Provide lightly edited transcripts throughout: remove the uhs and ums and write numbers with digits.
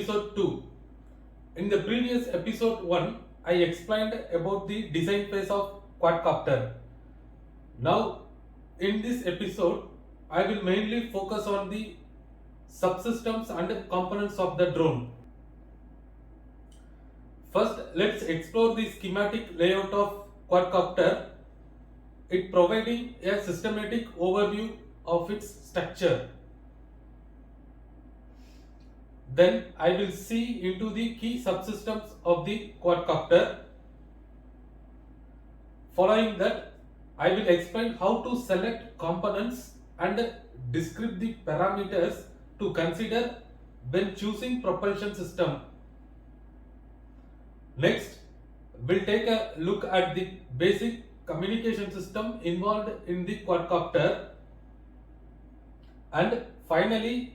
episode 2. In the previous episode 1, I explained about the design phase of Quadcopter. Now, in this episode, I will mainly focus on the subsystems and components of the drone. First, let's explore the schematic layout of Quadcopter. It providing a systematic overview of its structure. Then I will see into the key subsystems of the Quadcopter. Following that, I will explain how to select components and describe the parameters to consider when choosing propulsion system. Next, we'll take a look at the basic communication system involved in the Quadcopter, and finally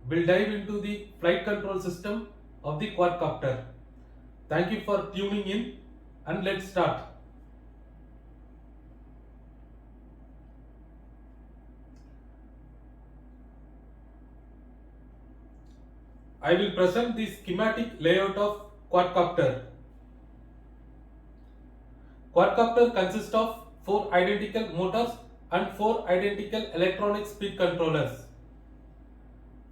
we'll dive into the flight control system of the Quadcopter. Thank you for tuning in, and let's start. I will present the schematic layout of Quadcopter. Quadcopter consists of 4 identical motors and 4 identical electronic speed controllers.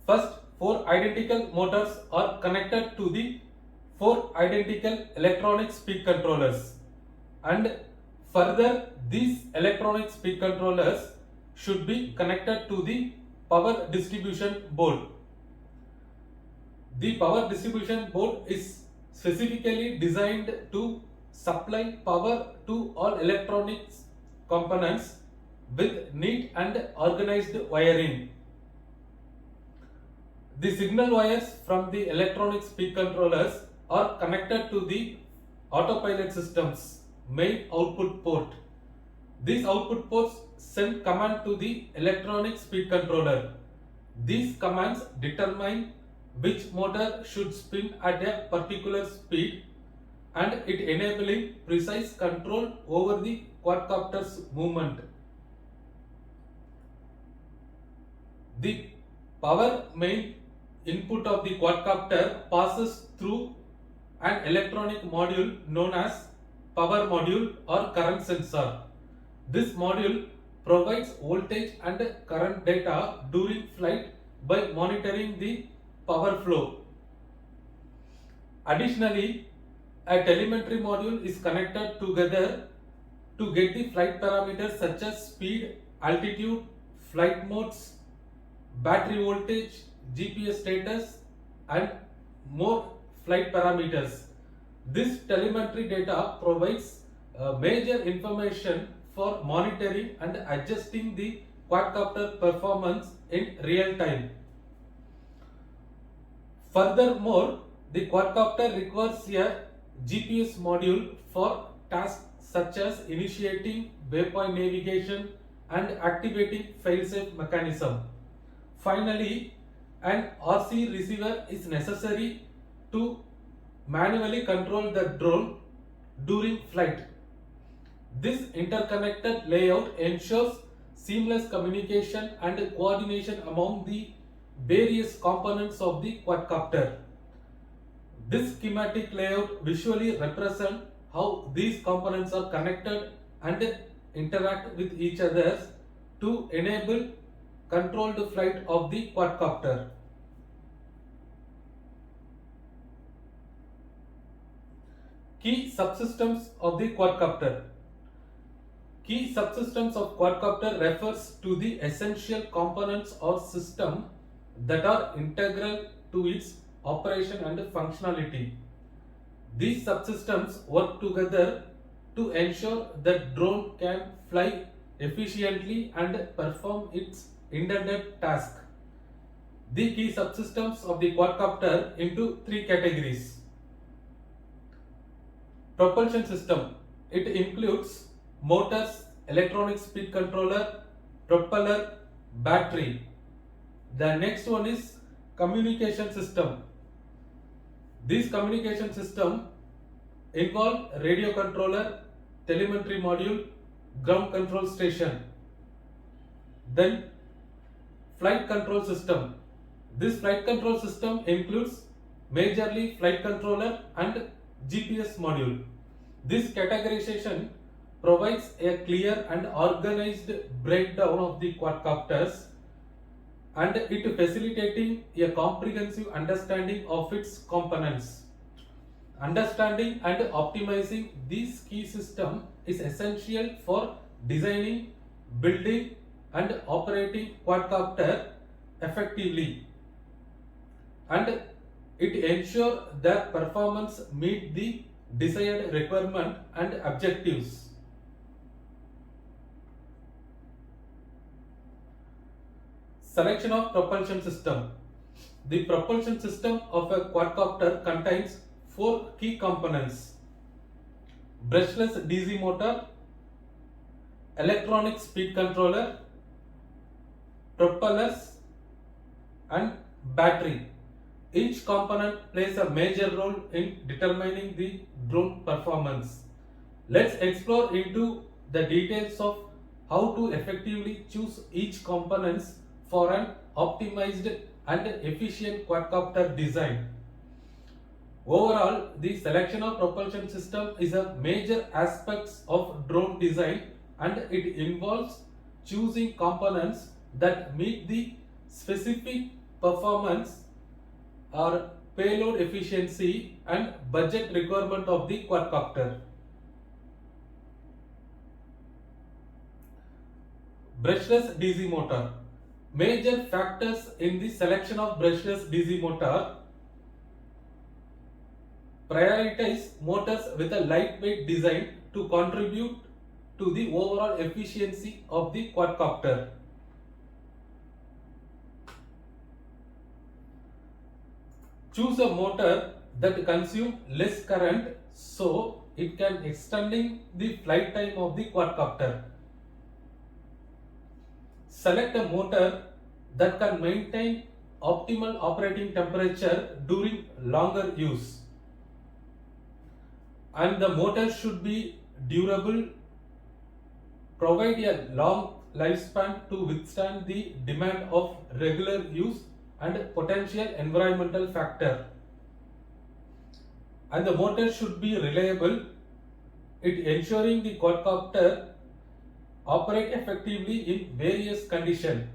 First, 4 identical motors are connected to the 4 identical electronic speed controllers, and further these electronic speed controllers should be connected to the power distribution board. The power distribution board is specifically designed to supply power to all electronics components with neat and organized wiring. The signal wires from the electronic speed controllers are connected to the autopilot system's main output port. These output ports send command to the electronic speed controller. These commands determine which motor should spin at a particular speed, and it enabling precise control over the quadcopter's movement. The power main input of the quadcopter passes through an electronic module known as power module or current sensor. This module provides voltage and current data during flight by monitoring the power flow. Additionally, a telemetry module is connected together to get the flight parameters such as speed, altitude, flight modes, battery voltage, GPS status, and more flight parameters. This telemetry data provides major information for monitoring and adjusting the quadcopter performance in real time. Furthermore, the quadcopter requires a GPS module for tasks such as initiating waypoint navigation and activating failsafe mechanism. Finally, an RC receiver is necessary to manually control the drone during flight. This interconnected layout ensures seamless communication and coordination among the various components of the quadcopter. This schematic layout visually represents how these components are connected and interact with each other to enable controlled flight of the quadcopter. Key subsystems of the quadcopter. Key subsystems of quadcopter refers to the essential components or system that are integral to its operation and functionality. These subsystems work together to ensure that drone can fly efficiently and perform its intended task. The key subsystems of the quadcopter into 3 categories. Propulsion system. It includes motors, electronic speed controller, propeller, battery. The next one is communication system. This communication system involve radio controller, telemetry module, ground control station. Then flight control system. This flight control system includes majorly flight controller and GPS module. This categorization provides a clear and organized breakdown of the quadcopters and it facilitating a comprehensive understanding of its components. Understanding and optimizing these key systems is essential for designing, building and operating quadcopter effectively, and it ensures that performance meet the desired requirement and objectives. Selection of propulsion system. The propulsion system of a quadcopter contains 4 key components: brushless DC motor, electronic speed controller, propellers and battery. Each component plays a major role in determining the drone performance. Let's explore into the details of how to effectively choose each components for an optimized and efficient quadcopter design. Overall, the selection of propulsion system is a major aspect of drone design and it involves choosing components that meet the specific performance or payload efficiency and budget requirement of the quadcopter. Brushless DC motor. Major factors in the selection of brushless DC motor: prioritize motors with a lightweight design to contribute to the overall efficiency of the quadcopter. Choose a motor that consumes less current so it can extending the flight time of the quadcopter. Select a motor that can maintain optimal operating temperature during longer use. And the motor should be durable, provide a long lifespan to withstand the demand of regular use and potential environmental factor. And the motor should be reliable, it ensuring the quadcopter operate effectively in various conditions.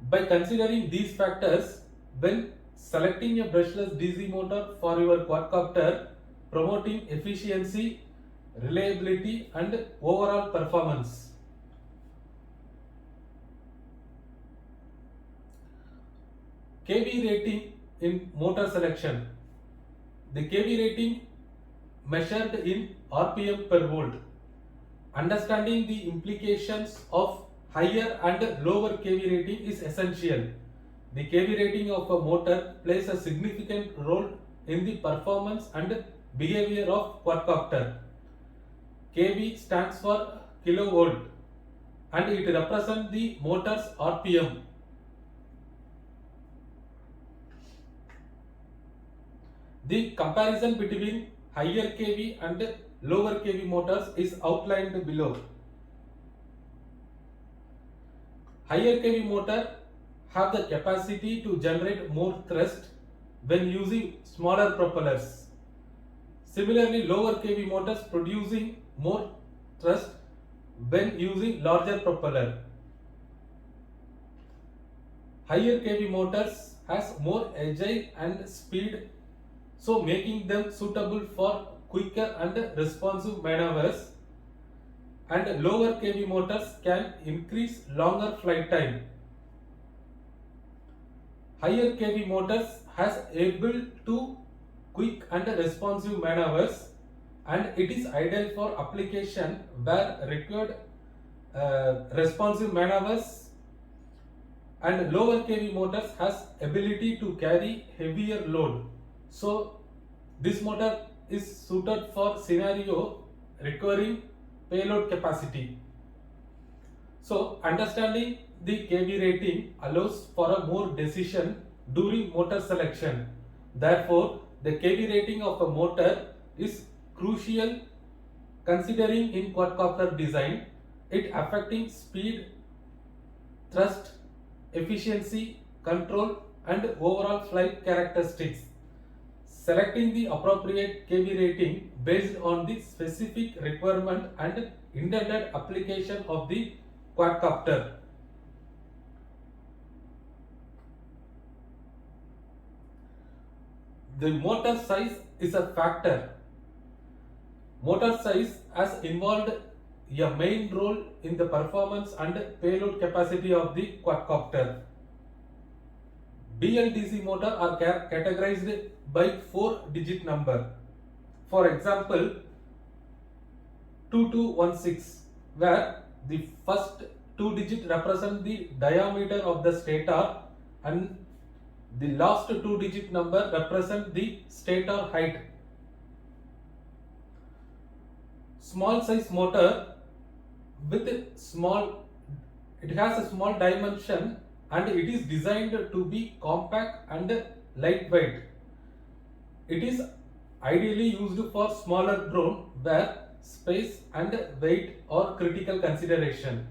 By considering these factors, when selecting a brushless DC motor for your quadcopter, promoting efficiency, reliability and overall performance. kV rating in motor selection. The kV rating measured in RPM per volt. Understanding the implications of higher and lower kV rating is essential. The kV rating of a motor plays a significant role in the performance and behavior of quadcopter. kV stands for kilovolt and it represents the motor's RPM. The comparison between higher kV and lower kV motors is outlined below. Higher kV motor have the capacity to generate more thrust when using smaller propellers. Similarly, lower kV motors producing more thrust when using larger propeller. Higher kV motors has more agile and speed, so making them suitable for quicker and responsive maneuvers, and lower kV motors can increase longer flight time. Higher kV motors has able to quick and responsive maneuvers and it is ideal for application where required responsive maneuvers, and lower kV motors has ability to carry heavier load. So this motor is suited for scenario requiring payload capacity. So understanding the kV rating allows for a more decision during motor selection. Therefore, the kV rating of a motor is crucial considering in quadcopter design, it affecting speed, thrust, efficiency, control and overall flight characteristics. selecting the appropriate kV rating based on the specific requirement and intended application of the quadcopter. The motor size is a factor. Motor size has involved a main role in the performance and payload capacity of the quadcopter. BLDC motor are categorized by 4-digit number. For example, 2216, where the first 2 digit represent the diameter of the stator and the last 2-digit number represent the stator height. Small size motor with it has a small dimension and it is designed to be compact and lightweight. It is ideally used for smaller drone where space and weight are critical consideration.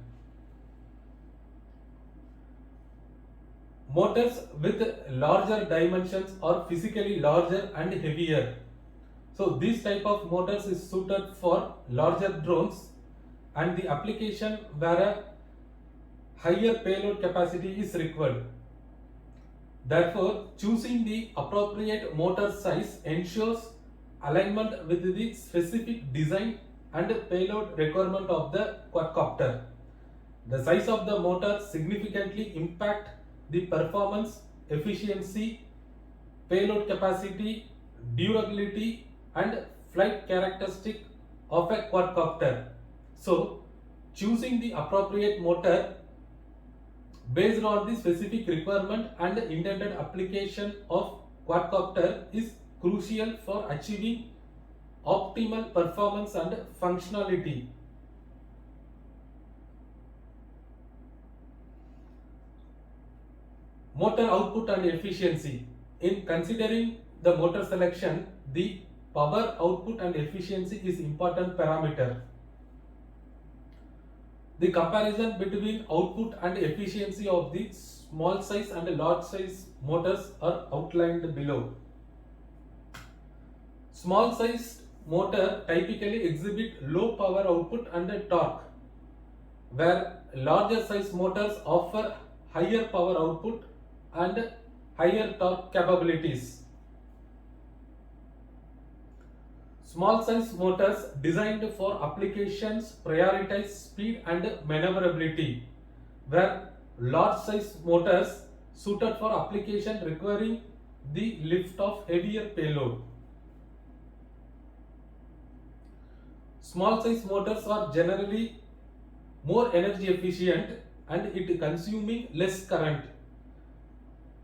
Motors with larger dimensions are physically larger and heavier. So this type of motors is suited for larger drones and the application where a higher payload capacity is required. Therefore, choosing the appropriate motor size ensures alignment with the specific design and payload requirement of the quadcopter. The size of the motor significantly impacts the performance, efficiency, payload capacity, durability and flight characteristic of a quadcopter. So, choosing the appropriate motor based on the specific requirement and intended application of quadcopter is crucial for achieving optimal performance and functionality. Motor output and efficiency. In considering the motor selection, the power output and efficiency is important parameter. The comparison between output and efficiency of the small size and large size motors are outlined below. Small sized motor typically exhibit low power output and torque, where larger size motors offer higher power output and higher torque capabilities. Small size motors designed for applications prioritize speed and maneuverability, where large size motors suited for application requiring the lift of heavier payload. Small size motors are generally more energy efficient and it consuming less current.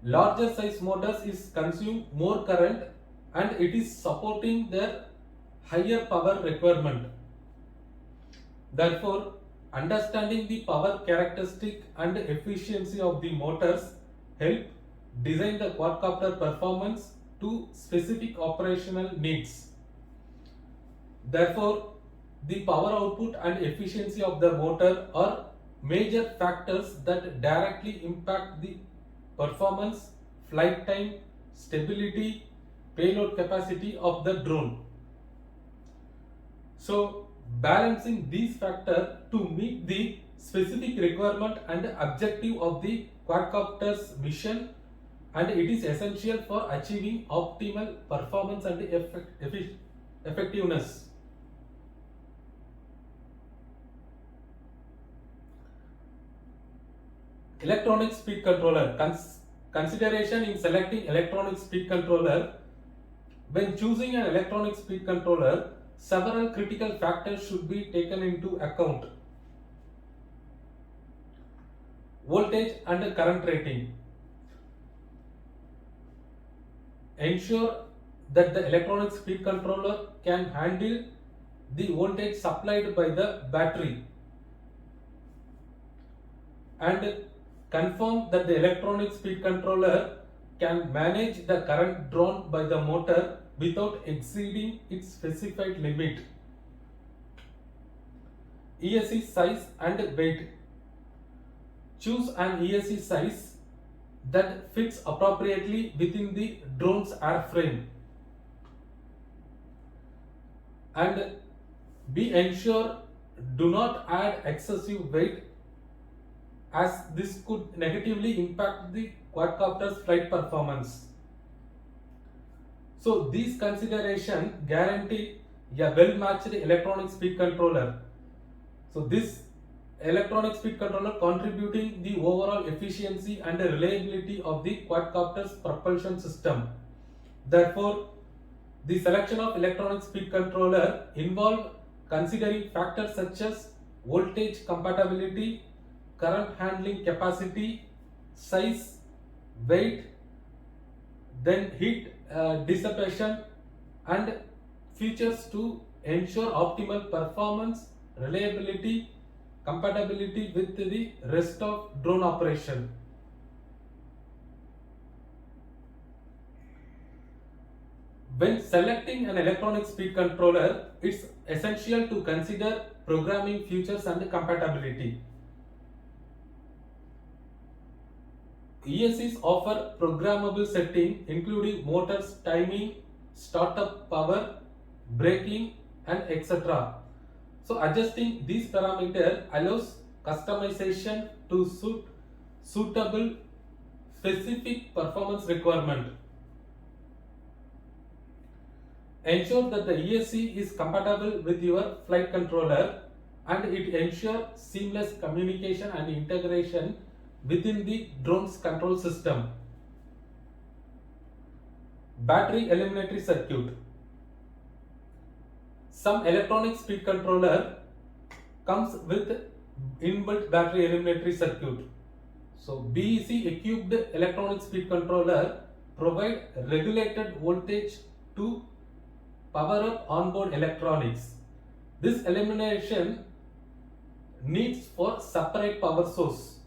Larger size motors is consume more current and it is supporting their higher power requirement. Therefore, understanding the power characteristic and efficiency of the motors help design the quadcopter performance to specific operational needs. Therefore, the power output and efficiency of the motor are major factors that directly impact the performance, flight time, stability, payload capacity of the drone. So, balancing these factors to meet the specific requirement and objective of the quadcopter's mission, and it is essential for achieving optimal performance and effectiveness. Electronic speed controller. Consideration in selecting electronic speed controller. When choosing an electronic speed controller, several critical factors should be taken into account. Voltage and current rating. Ensure that the electronic speed controller can handle the voltage supplied by the battery, and confirm that the electronic speed controller can manage the current drawn by the motor without exceeding its specified limit. ESC size and weight. Choose an ESC size that fits appropriately within the drone's airframe. and be ensure do not add excessive weight, as this could negatively impact the quadcopter's flight performance. So these considerations guarantee a well-matched electronic speed controller. So this electronic speed controller contributing the overall efficiency and reliability of the quadcopter's propulsion system. Therefore, the selection of electronic speed controller involve considering factors such as voltage compatibility, current handling capacity, size, weight, then heat dissipation, and features to ensure optimal performance, reliability, compatibility with the rest of drone operation. When selecting an electronic speed controller, it's essential to consider programming features and compatibility. ESCs offer programmable setting including motors, timing, startup power, braking, and etc. So adjusting these parameters allows customization to suit suitable specific performance requirement. Ensure that the ESC is compatible with your flight controller, and it ensures seamless communication and integration within the drone's control system. Battery eliminatory circuit. Some electronic speed controller comes with inbuilt battery eliminatory circuit. So BEC equipped electronic speed controller provide regulated voltage to power up onboard electronics. This elimination needs for separate power source.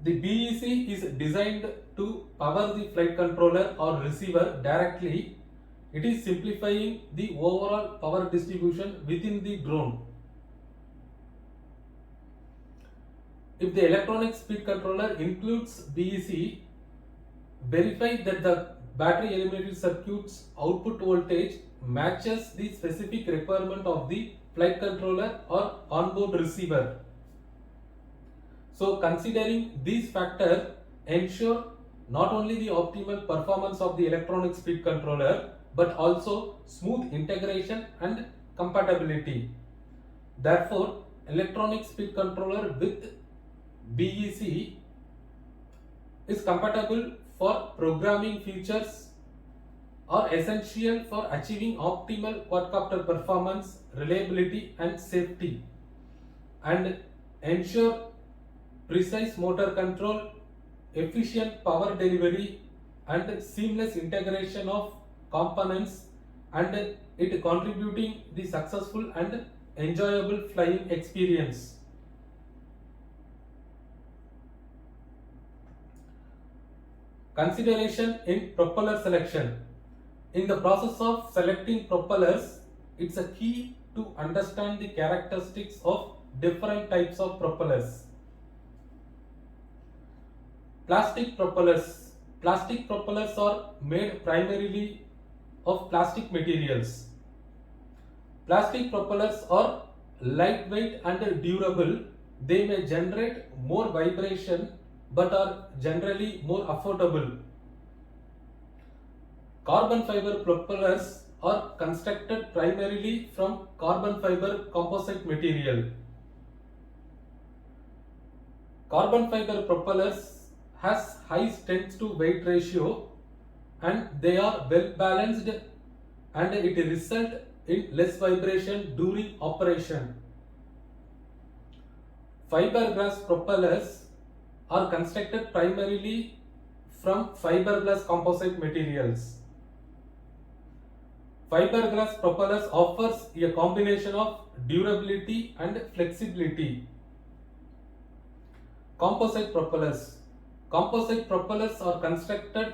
The BEC is designed to power the flight controller or receiver directly. It is simplifying the overall power distribution within the drone. If the electronic speed controller includes BEC, verify that the battery eliminatory circuit's output voltage matches the specific requirement of the flight controller or onboard receiver. So considering these factors ensure not only the optimal performance of the electronic speed controller but also smooth integration and compatibility. Therefore, electronic speed controller with BEC is compatible for programming features are essential for achieving optimal quadcopter performance, reliability, and safety, and ensure precise motor control, efficient power delivery, and seamless integration of components, and it contributing the successful and enjoyable flying experience. Consideration in propeller selection. In the process of selecting propellers, it's a key to understand the characteristics of different types of propellers. Plastic propellers. Plastic propellers are made primarily of plastic materials. Plastic propellers are lightweight and durable. They may generate more vibration but are generally more affordable. Carbon fiber propellers are constructed primarily from carbon fiber composite material. Carbon fiber propellers has high strength to weight ratio, and they are well balanced, and it results in less vibration during operation. Fiberglass propellers are constructed primarily from fiberglass composite materials. Fiberglass propellers offers a combination of durability and flexibility. Composite propellers. Composite propellers are constructed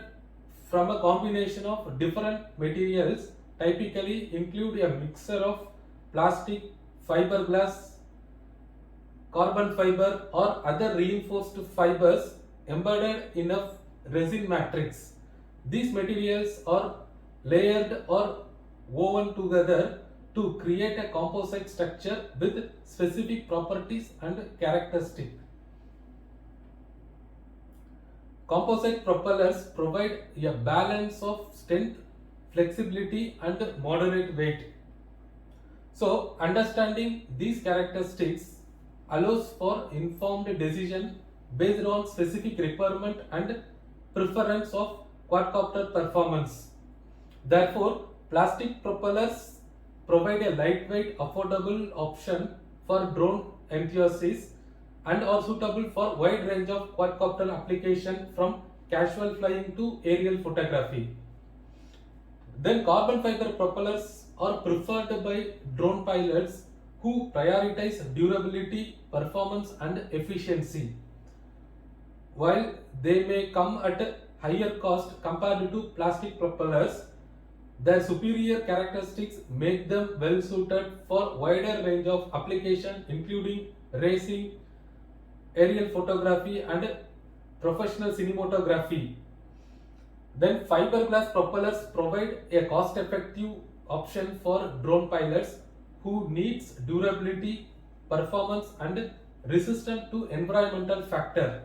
from a combination of different materials, typically include a mixture of plastic, fiberglass, carbon fiber, or other reinforced fibers embedded in a resin matrix. These materials are layered or woven together to create a composite structure with specific properties and characteristics. Composite propellers provide a balance of strength, flexibility and moderate weight. So, understanding these characteristics allows for informed decision based on specific requirement and preference of quadcopter performance. Therefore, plastic propellers provide a lightweight, affordable option for drone enthusiasts and are suitable for wide range of quadcopter application from casual flying to aerial photography. Then carbon fiber propellers are preferred by drone pilots who prioritize durability, performance and efficiency. While they may come at a higher cost compared to plastic propellers, their superior characteristics make them well suited for wider range of application including racing, aerial photography and professional cinematography. Then fiberglass propellers provide a cost-effective option for drone pilots who needs durability, performance and resistant to environmental factor.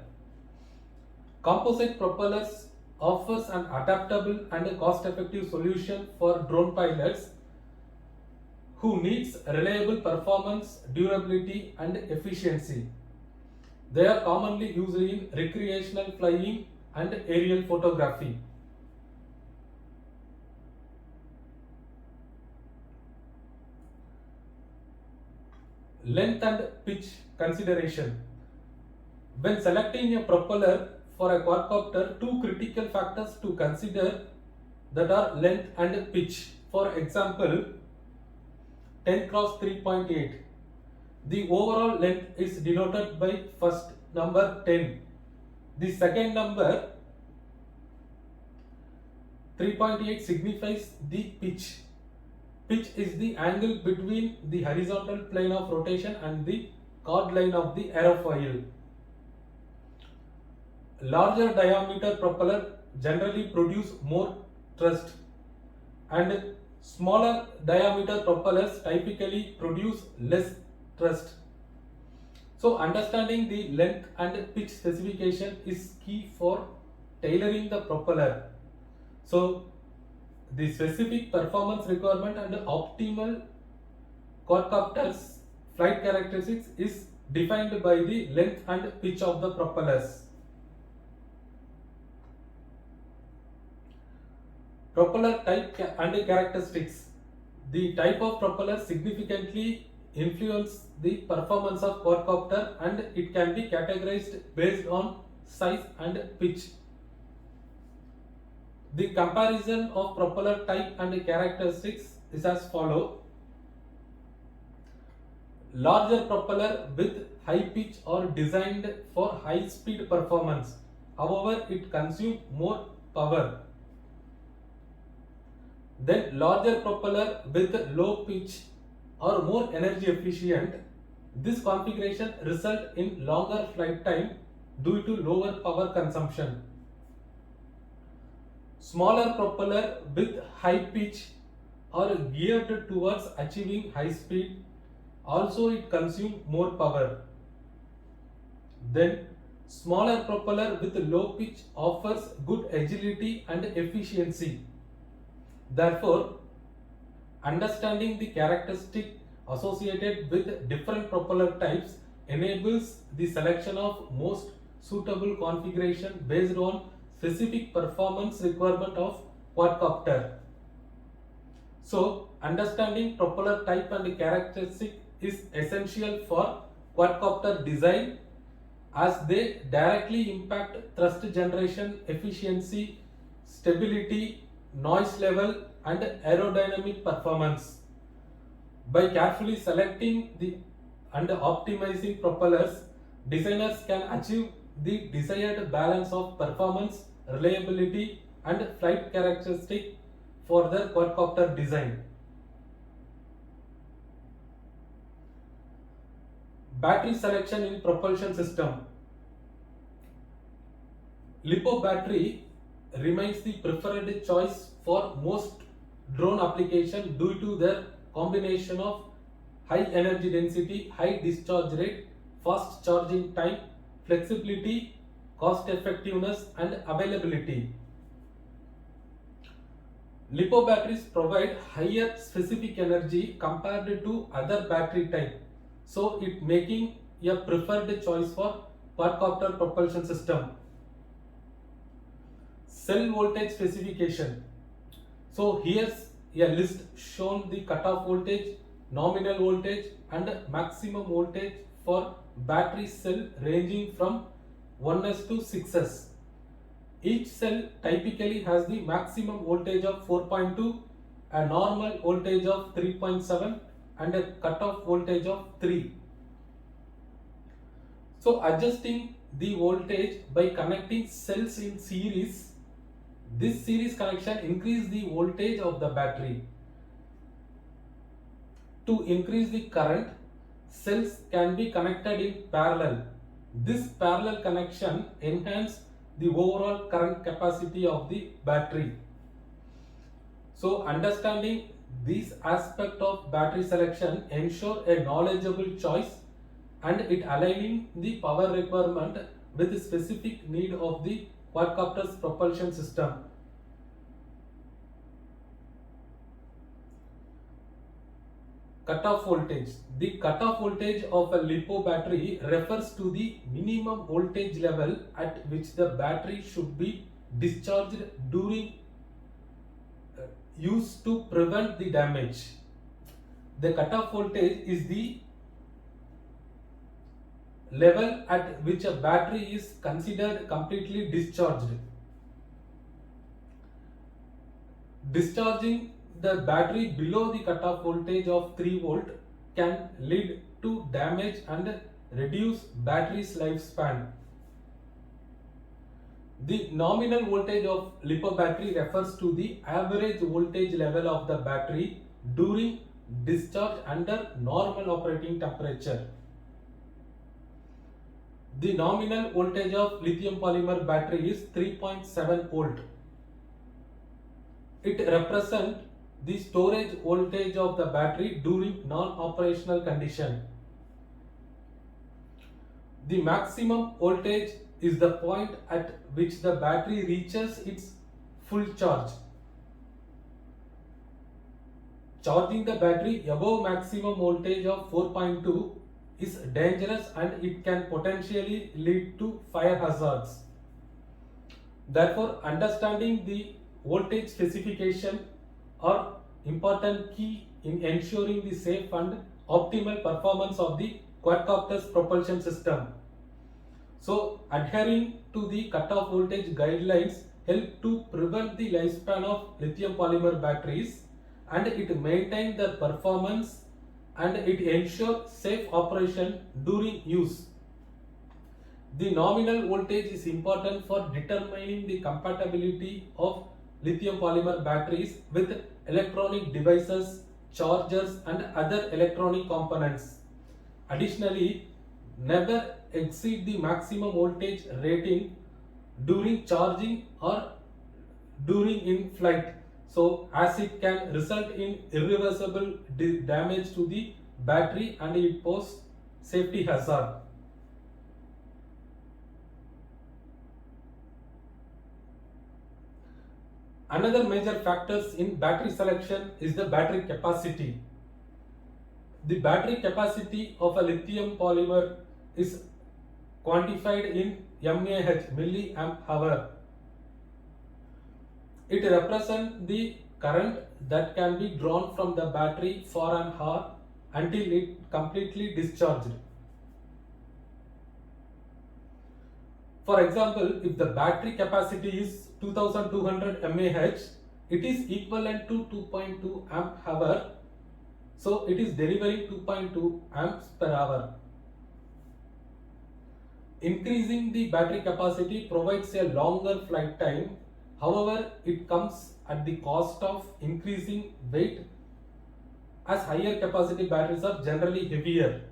Composite propellers offers an adaptable and cost-effective solution for drone pilots who needs reliable performance, durability and efficiency. They are commonly used in recreational flying and aerial photography. Length and pitch consideration. When selecting a propeller for a quadcopter, two critical factors to consider that are length and pitch. For example, 10 cross 3.8. The overall length is denoted by first number 10. The second number 3.8 signifies the pitch. Pitch is the angle between the horizontal plane of rotation and the chord line of the aerofoil. Larger diameter propeller generally produce more thrust and smaller diameter propellers typically produce less thrust. So understanding the length and pitch specification is key for tailoring the propeller. So the specific performance requirement and optimal quadcopter's flight characteristics is defined by the length and pitch of the propellers. Propeller type and characteristics. The type of propeller significantly influence the performance of quadcopter and it can be categorized based on size and pitch. The comparison of propeller type and characteristics is as follows. Larger propeller with high pitch are designed for high speed performance. However, it consumes more power. Then larger propeller with low pitch are more energy efficient. This configuration results in longer flight time due to lower power consumption. Smaller propeller with high pitch are geared towards achieving high speed. Also, it consumes more power. Then, smaller propeller with low pitch offers good agility and efficiency. Therefore, understanding the characteristic associated with different propeller types enables the selection of most suitable configuration based on specific performance requirement of quadcopter. So, understanding propeller type and characteristic is essential for quadcopter design as they directly impact thrust generation, efficiency, stability, noise level and aerodynamic performance. By carefully selecting and optimizing propellers, designers can achieve the desired balance of performance, reliability and flight characteristic for their quadcopter design. Battery selection in propulsion system. LiPo battery remains the preferred choice for most drone application due to their combination of high energy density, high discharge rate, fast charging time, flexibility, cost effectiveness and availability. LiPo batteries provide higher specific energy compared to other battery type, so it making a preferred choice for quadcopter propulsion system. Cell voltage specification. So here's a list shown the cutoff voltage, nominal voltage and maximum voltage for battery cell ranging from 1S to 6S. Each cell typically has the maximum voltage of 4.2, a normal voltage of 3.7 and a cutoff voltage of 3. So adjusting the voltage by connecting cells in series, this series connection increases the voltage of the battery. To increase the current, cells can be connected in parallel. This parallel connection enhances the overall current capacity of the battery. So understanding this aspect of battery selection ensure a knowledgeable choice and it aligning the power requirement with the specific need of the quadcopter's propulsion system. Cutoff voltage. The cutoff voltage of a LiPo battery refers to the minimum voltage level at which the battery should be discharged during use to prevent the damage. The cutoff voltage is the level at which a battery is considered completely discharged. Discharging the battery below the cutoff voltage of 3 volt can lead to damage and reduce battery's lifespan. The nominal voltage of LiPo battery refers to the average voltage level of the battery during discharge under normal operating temperature. The nominal voltage of lithium polymer battery is 3.7 volt. It represents the storage voltage of the battery during non-operational condition. The maximum voltage is the point at which the battery reaches its full charge. Charging the battery above maximum voltage of 4.2 is dangerous and it can potentially lead to fire hazards. Therefore, understanding the voltage specification are important key in ensuring the safe and optimal performance of the quadcopter's propulsion system. So adhering to the cutoff voltage guidelines help to prevent the lifespan of lithium polymer batteries and it maintain their performance and it ensures safe operation during use. The nominal voltage is important for determining the compatibility of lithium polymer batteries with electronic devices, chargers and other electronic components. Additionally, never exceed the maximum voltage rating during charging or during in flight, so as it can result in irreversible damage to the battery and it poses safety hazard. Another major factors in battery selection is the battery capacity. The battery capacity of a lithium polymer is quantified in mAh, milliamp hour. It represents the current that can be drawn from the battery for an hour until it completely discharged. For example, if the battery capacity is 2200 mAh, it is equivalent to 2.2 amp hour, so it is delivering 2.2 amps per hour. Increasing the battery capacity provides a longer flight time. However, it comes at the cost of increasing weight as higher capacity batteries are generally heavier.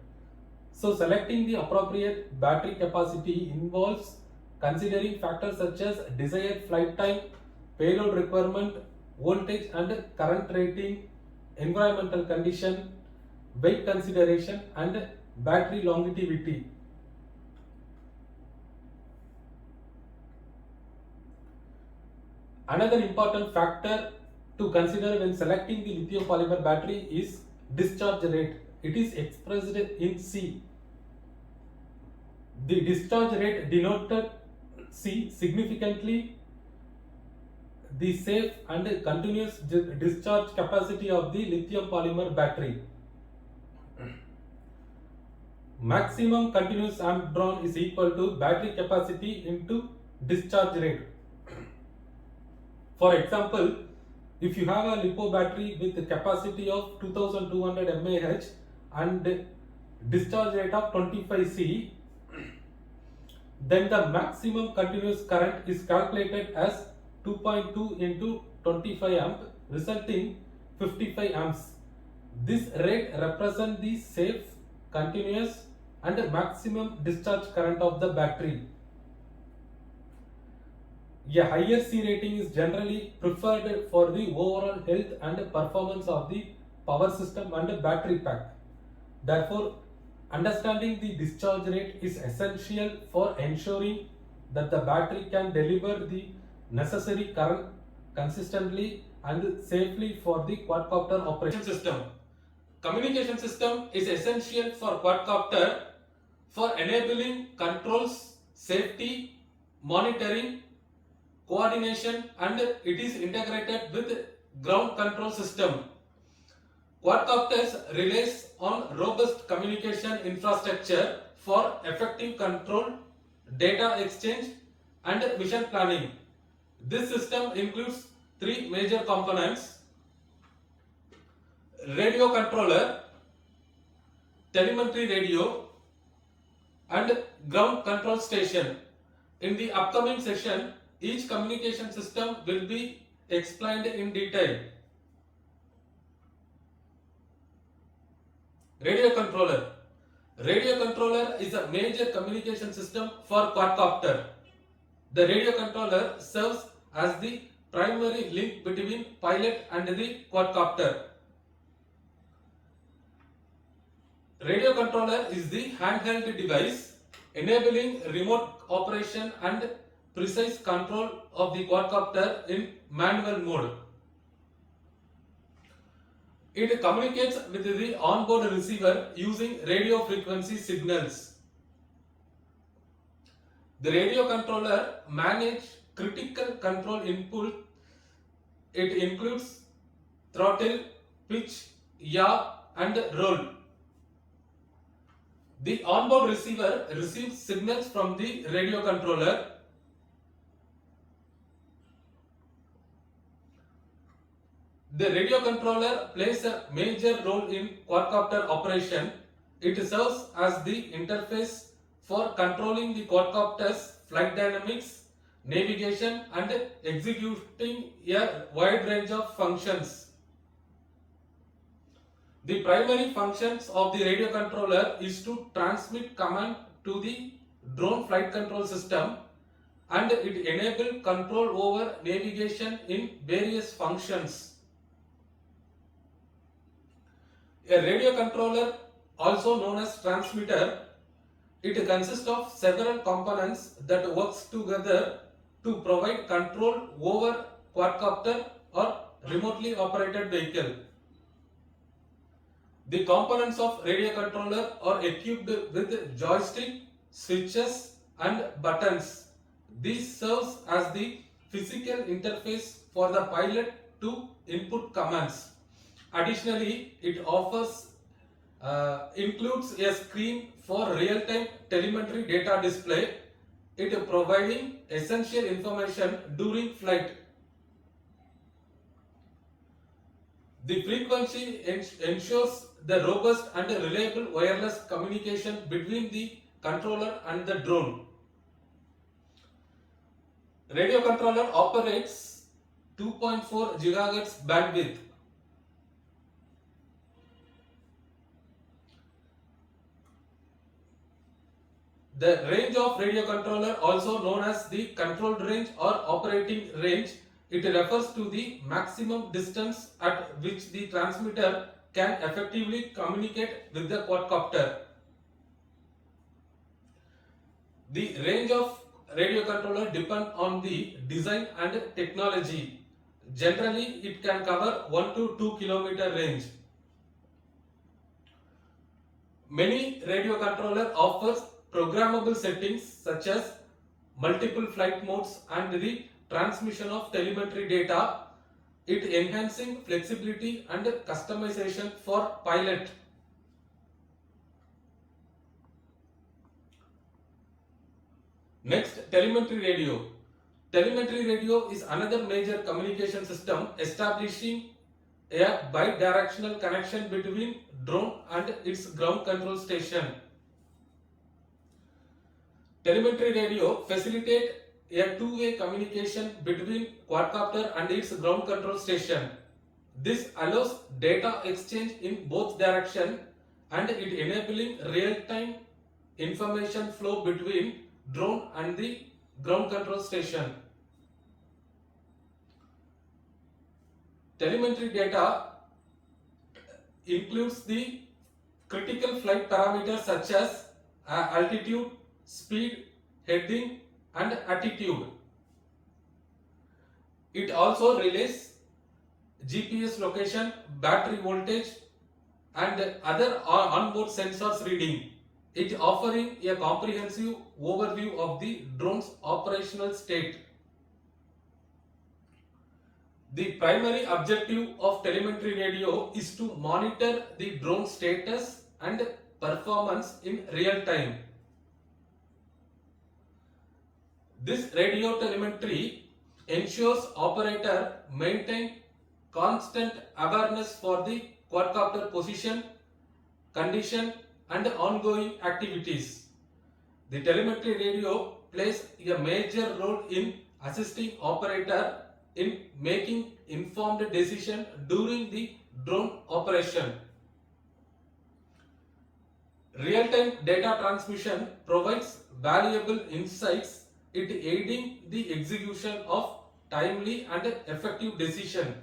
So selecting the appropriate battery capacity involves considering factors such as desired flight time, payload requirement, voltage and current rating, environmental condition, weight consideration and battery longevity. Another important factor to consider when selecting the lithium polymer battery is discharge rate. It is expressed in C. The discharge rate denoted C significantly the safe and continuous discharge capacity of the lithium polymer battery. Maximum continuous amp drawn is equal to battery capacity into discharge rate. For example, if you have a LiPo battery with a capacity of 2200 mAh and discharge rate of 25 C, then the maximum continuous current is calculated as 2.2 into 25 amp, resulting 55 amps. This rate represents the safe, continuous and maximum discharge current of the battery. A higher C rating is generally preferred for the overall health and performance of the power system and battery pack. Therefore, understanding the discharge rate is essential for ensuring that the battery can deliver the necessary current consistently and safely for the quadcopter operation system. Communication system is essential for quadcopter for enabling controls, safety, monitoring, coordination, and it is integrated with ground control system. Quadcopters relies on robust communication infrastructure for effective control, data exchange, and mission planning. This system includes three major components: radio controller, telemetry radio, and ground control station. In the upcoming session, each communication system will be explained in detail. Radio controller. Radio controller is a major communication system for quadcopter. The radio controller serves as the primary link between pilot and the quadcopter. Radio controller is the handheld device enabling remote operation and precise control of the quadcopter in manual mode. It communicates with the onboard receiver using radio frequency signals. The radio controller manages critical control input. It includes throttle, pitch, yaw, and roll. The onboard receiver receives signals from the radio controller. The radio controller plays a major role in quadcopter operation. It serves as the interface for controlling the quadcopter's flight dynamics, navigation, and executing a wide range of functions. The primary functions of the radio controller is to transmit command to the drone flight control system, and it enables control over navigation in various functions. A radio controller, also known as transmitter, it consists of several components that works together to provide control over quadcopter or remotely operated vehicle. The components of radio controller are equipped with joystick, switches and buttons. This serves as the physical interface for the pilot to input commands. Additionally, it includes a screen for real-time telemetry data display, it providing essential information during flight. The frequency ensures the robust and reliable wireless communication between the controller and the drone. Radio controller operates 2.4 GHz bandwidth. The range of radio controller, also known as the controlled range or operating range, it refers to the maximum distance at which the transmitter can effectively communicate with the quadcopter. The range of radio controller depends on the design and technology. Generally, it can cover 1 to 2 kilometer range. Many radio controller offers programmable settings such as multiple flight modes and the transmission of telemetry data, it enhancing flexibility and customization for pilot. Next, telemetry radio. Telemetry radio is another major communication system establishing a bidirectional connection between drone and its ground control station. Telemetry radio facilitates a two-way communication between quadcopter and its ground control station. This allows data exchange in both directions and it enabling real-time information flow between drone and the ground control station. Telemetry data includes the critical flight parameters such as altitude, speed, heading and attitude. It also relays GPS location, battery voltage and other onboard sensors reading. It offering a comprehensive overview of the drone's operational state. The primary objective of telemetry radio is to monitor the drone status and performance in real time. This radio telemetry ensures operator maintain constant awareness for the quadcopter position, condition and ongoing activities. The telemetry radio plays a major role in assisting operator in making informed decision during the drone operation. Real-time data transmission provides valuable insights, it aiding the execution of timely and effective decision.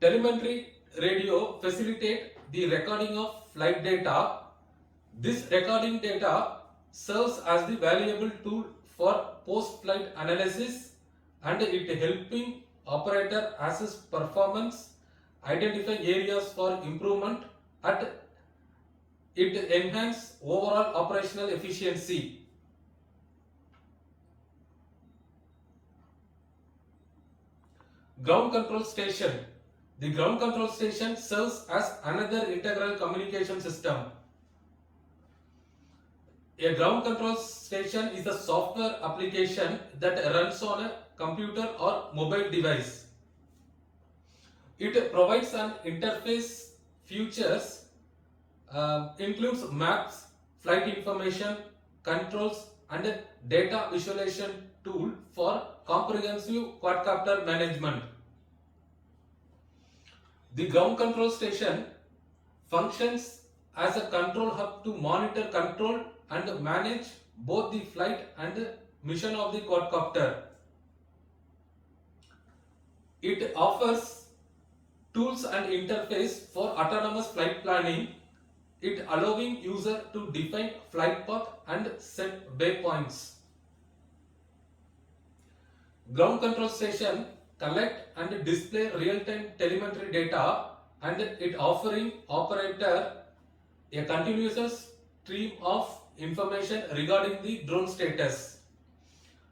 Telemetry radio facilitate the recording of flight data. This recording data serves as the valuable tool for post-flight analysis and it helping operator assess performance, identify areas for improvement and it enhance overall operational efficiency. Ground control station. The ground control station serves as another integral communication system. A ground control station is a software application that runs on a computer or mobile device. It provides an interface features includes maps, flight information, controls and data visualization tool for comprehensive quadcopter management. The ground control station functions as a control hub to monitor, control and manage both the flight and mission of the quadcopter. It offers tools and interface for autonomous flight planning, it allowing user to define flight path and set waypoints. Ground control station collect and display real-time telemetry data and it offering operator a continuous stream of information regarding the drone status.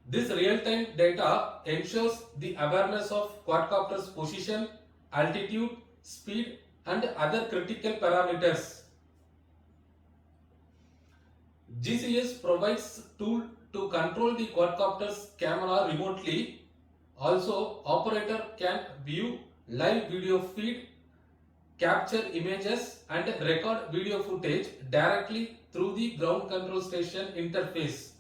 This real-time data ensures the awareness of quadcopter's position, altitude, speed and other critical parameters. GCS provides tool to control the quadcopter's camera remotely. Also, operator can view live video feed, capture images and record video footage directly through the ground control station interface.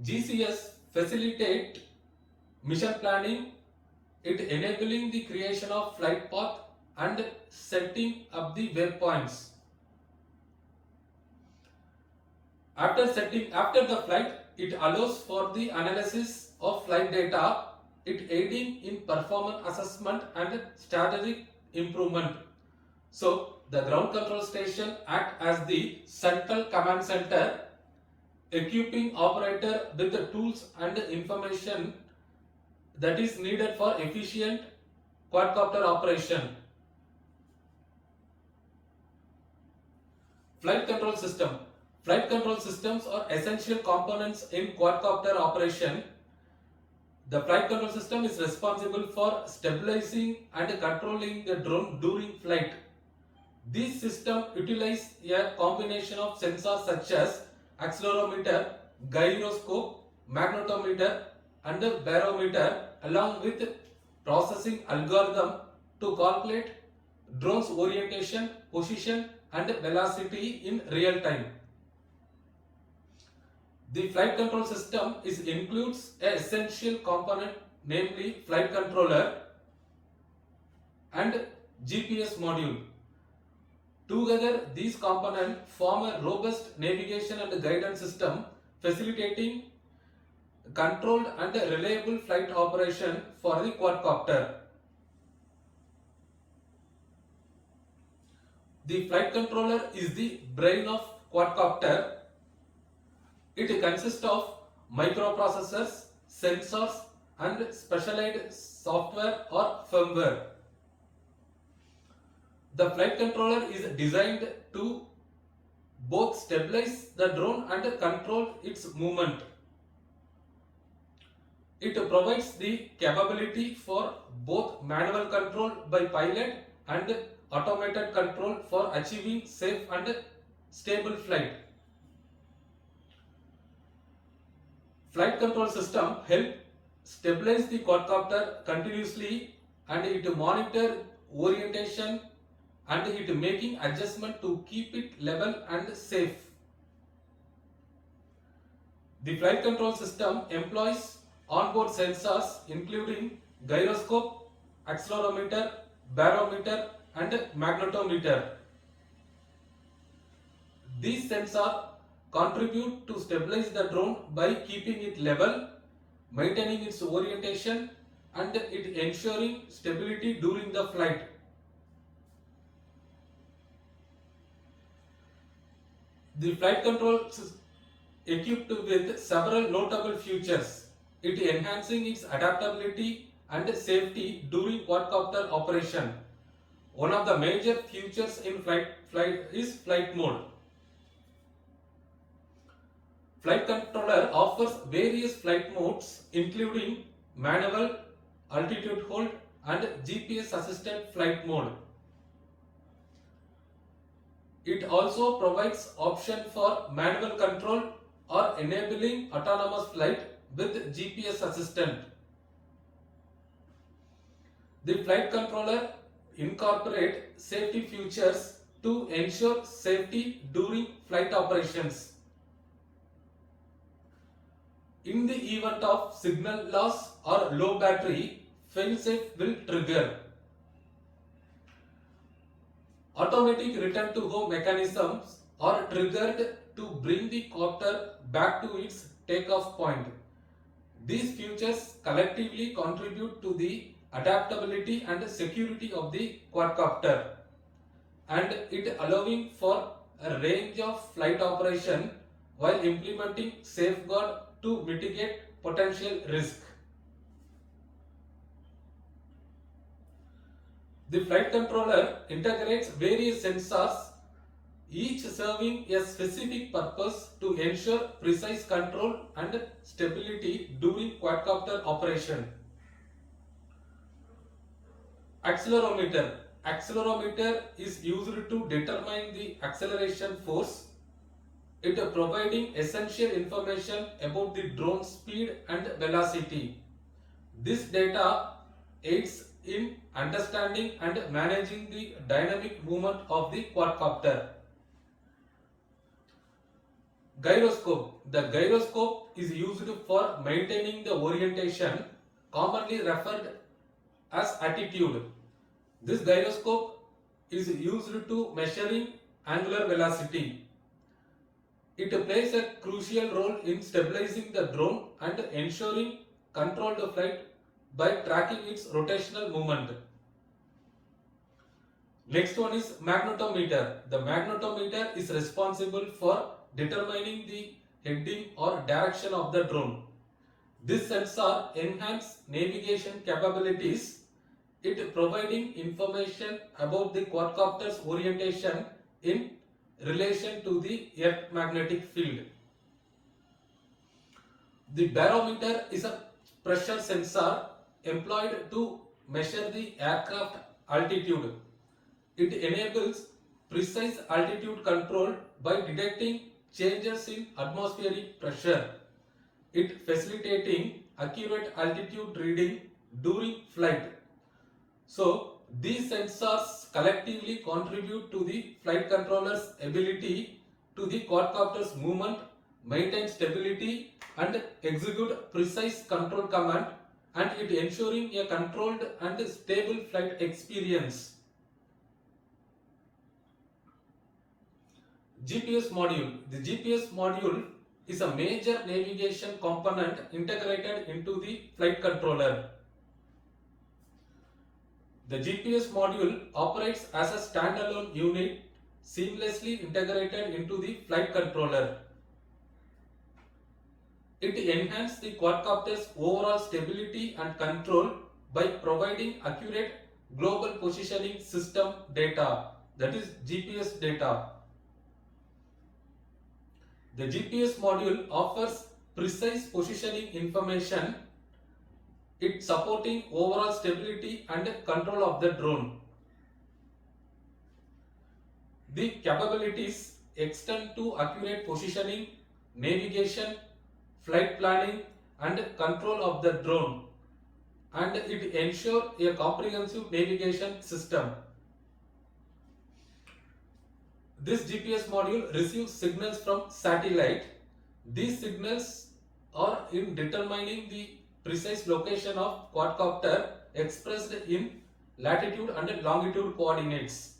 GCS facilitate mission planning, it enabling the creation of flight path and setting up the waypoints. After the flight, it allows for the analysis of flight data, it aiding in performance assessment and strategic improvement. So the ground control station act as the central command center, equipping operator with the tools and information that is needed for efficient quadcopter operation. Flight control system. Flight control systems are essential components in quadcopter operation. The flight control system is responsible for stabilizing and controlling the drone during flight. This system utilizes a combination of sensors such as accelerometer, gyroscope, magnetometer and barometer along with processing algorithm to calculate drone's orientation, position and velocity in real time. The flight control system includes an essential component, namely flight controller and GPS module. Together, these components form a robust navigation and guidance system, facilitating controlled and reliable flight operation for the quadcopter. The flight controller is the brain of quadcopter. It consists of microprocessors, sensors and specialized software or firmware. The flight controller is designed to both stabilize the drone and control its movement. It provides the capability for both manual control by pilot and automated control for achieving safe and stable flight. Flight control system help stabilize the quadcopter continuously and it monitor orientation and it making adjustment to keep it level and safe. The flight control system employs onboard sensors including gyroscope, accelerometer, barometer and magnetometer. These sensors contribute to stabilize the drone by keeping it level, maintaining its orientation and it ensuring stability during the flight. The flight control is equipped with several notable features. It enhancing its adaptability and safety during quadcopter operation. One of the major features in flight is flight mode. Flight controller offers various flight modes including manual, altitude hold and GPS assisted flight mode. It also provides option for manual control or enabling autonomous flight with GPS assistant. The flight controller incorporate safety features to ensure safety during flight operations. In the event of signal loss or low battery, failsafe will trigger. Automatic return to home mechanisms are triggered to bring the copter back to its takeoff point. These features collectively contribute to the adaptability and security of the quadcopter and it allowing for a range of flight operation while implementing safeguard to mitigate potential risk. The flight controller integrates various sensors, each serving a specific purpose to ensure precise control and stability during quadcopter operation. Accelerometer. Accelerometer is used to determine the acceleration force. It providing essential information about the drone speed and velocity. This data aids in understanding and managing the dynamic movement of the quadcopter. Gyroscope. The gyroscope is used for maintaining the orientation, commonly referred as attitude. This gyroscope is used to measuring angular velocity. It plays a crucial role in stabilizing the drone and ensuring controlled flight by tracking its rotational movement. Next one is magnetometer. The magnetometer is responsible for determining the heading or direction of the drone. This sensor enhances navigation capabilities, it providing information about the quadcopter's orientation in relation to the Earth magnetic field. The barometer is a pressure sensor employed to measure the aircraft altitude. It enables precise altitude control by detecting changes in atmospheric pressure. It facilitating accurate altitude reading during flight. So these sensors collectively contribute to the flight controller's ability to the quadcopter's movement, maintain stability and execute precise control command, and it ensuring a controlled and stable flight experience. GPS module. The GPS module is a major navigation component integrated into the flight controller. The GPS module operates as a standalone unit seamlessly integrated into the flight controller. It enhances the quadcopter's overall stability and control by providing accurate global positioning system data, that is GPS data. The GPS module offers precise positioning information, it supporting overall stability and control of the drone. The capabilities extend to accurate positioning, navigation, flight planning and control of the drone, and it ensures a comprehensive navigation system. This GPS module receives signals from satellite. These signals are in determining the precise location of quadcopter expressed in latitude and longitude coordinates.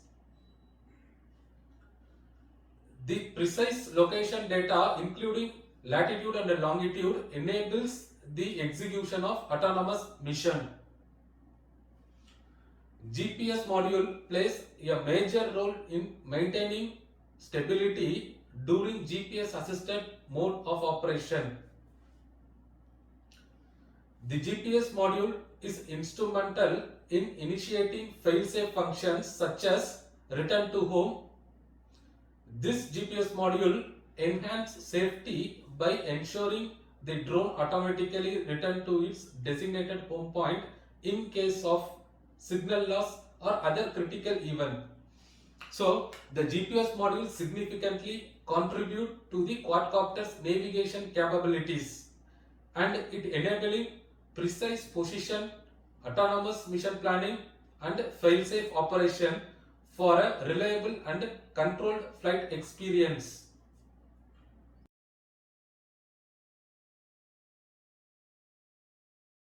The precise location data including latitude and longitude enables the execution of autonomous mission. GPS module plays a major role in maintaining stability during GPS assisted mode of operation. The GPS module is instrumental in initiating fail-safe functions such as return to home. This GPS module enhances safety by ensuring the drone automatically return to its designated home point in case of signal loss or other critical event. So the GPS module significantly contribute to the quadcopter's navigation capabilities, and it enabling precise position, autonomous mission planning and fail-safe operation for a reliable and controlled flight experience.